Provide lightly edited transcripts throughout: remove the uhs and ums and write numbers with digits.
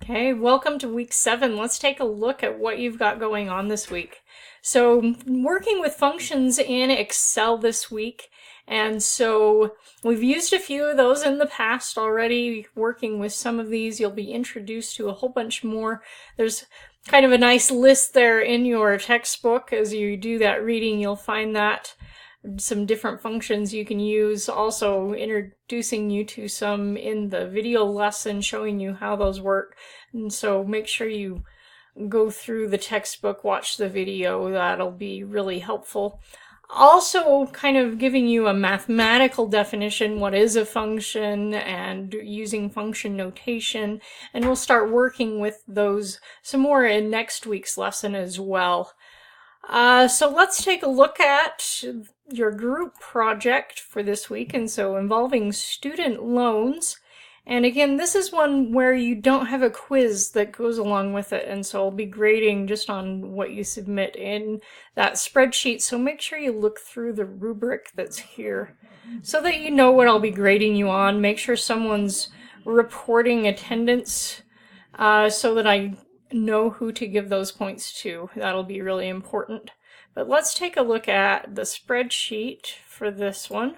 Okay, welcome to week 7. Let's take a look at what you've got going on this week. So, working with functions in Excel this week, and so we've used a few of those in the past already. Working with some of these, you'll be introduced to a whole bunch more. There's kind of a nice list there in your textbook. As you do that reading, you'll find that some different functions you can use, also introducing you to some in the video lesson showing you how those work. And so make sure you go through the textbook, watch the video. That'll be really helpful. Also kind of giving you a mathematical definition, what is a function, and using function notation, and we'll start working with those some more in next week's lesson as well. So let's take a look at your group project for this week, and so involving student loans. And again, this is one where you don't have a quiz that goes along with it, and so I'll be grading just on what you submit in that spreadsheet. So make sure you look through the rubric that's here so that you know what I'll be grading you on. Make sure someone's reporting attendance so that I know who to give those points to. That'll be really important. But let's take a look at the spreadsheet for this one.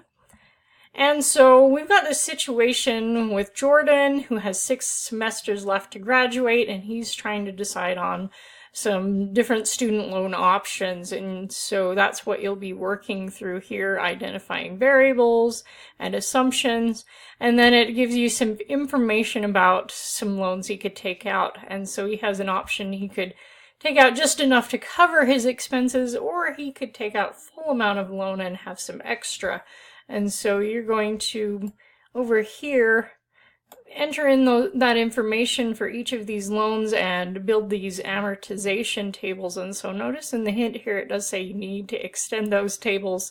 And so we've got this situation with Jordan, who has 6 semesters left to graduate, and he's trying to decide on some different student loan options. And so that's what you'll be working through here, identifying variables and assumptions. And then it gives you some information about some loans he could take out. And so he has an option. He could take out just enough to cover his expenses, or he could take out full amount of loan and have some extra. And so you're going to, over here, enter in that information for each of these loans and build these amortization tables. And so notice in the hint here it does say you need to extend those tables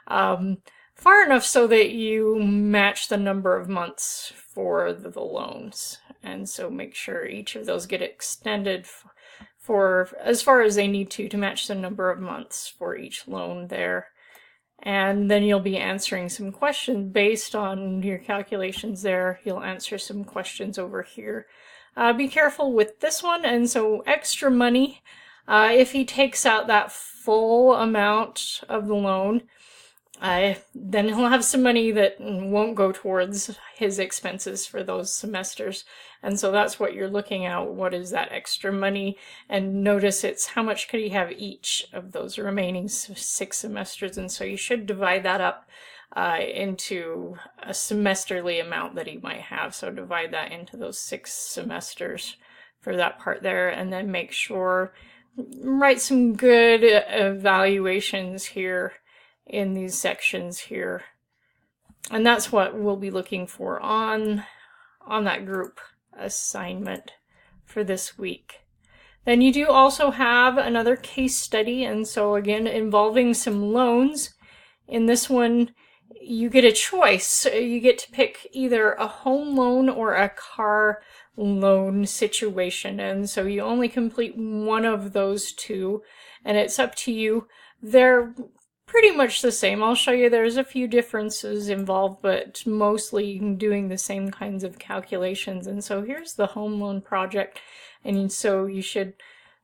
far enough so that you match the number of months for the loans. And so make sure each of those get extended for as far as they need to match the number of months for each loan there. And then you'll be answering some questions based on your calculations there. You'll answer some questions over here. Be careful with this one. And so extra money, if he takes out that full amount of the loan, then he'll have some money that won't go towards his expenses for those semesters. And so that's what you're looking at. What is that extra money? And notice it's how much could he have each of those remaining 6 semesters. And so you should divide that up into a semesterly amount that he might have. So divide that into those 6 semesters for that part there. And then make sure, write some good evaluations here in these sections here. And that's what we'll be looking for on that group assignment for this week. Then you do also have another case study, and so again involving some loans. In this one you get a choice. You get to pick either a home loan or a car loan situation, and so you only complete one of those two, and it's up to you. They're pretty much the same. I'll show you there's a few differences involved, but mostly doing the same kinds of calculations. And so here's the home loan project. And so you should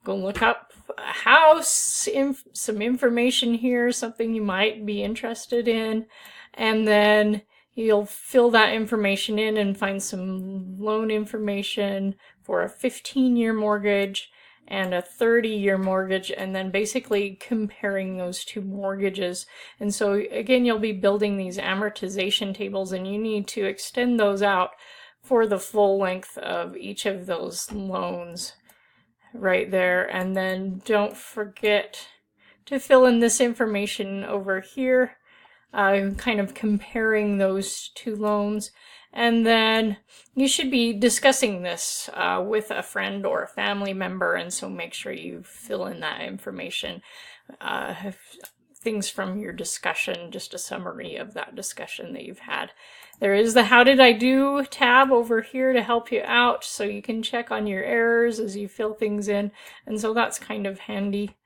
go look up a house, some information here, something you might be interested in. And then you'll fill that information in and find some loan information for a 15-year mortgage and a 30-year mortgage, and then basically comparing those two mortgages. And so again, you'll be building these amortization tables, and you need to extend those out for the full length of each of those loans right there. And then don't forget to fill in this information over here, kind of comparing those two loans. And then you should be discussing this with a friend or a family member, and so make sure you fill in that information. Things from your discussion, just a summary of that discussion that you've had. There is the How Did I Do tab over here to help you out, so you can check on your errors as you fill things in, and so that's kind of handy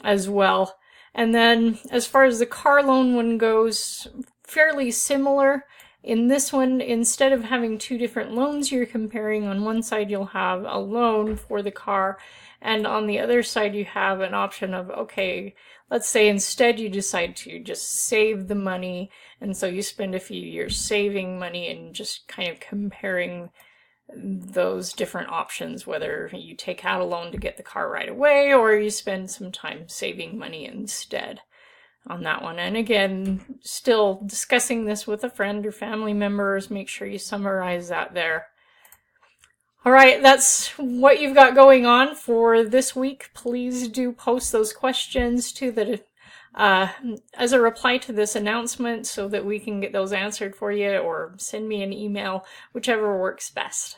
as well. And then as far as the car loan one goes, fairly similar. In this one, instead of having two different loans you're comparing, on one side you'll have a loan for the car, and on the other side you have an option of, okay, let's say instead you decide to just save the money, and so you spend a few years saving money and just kind of comparing those different options, whether you take out a loan to get the car right away or you spend some time saving money instead on that one. And again, still discussing this with a friend or family members, make sure you summarize that there. All right, that's what you've got going on for this week. Please do post those questions to the as a reply to this announcement so that we can get those answered for you, or send me an email, whichever works best.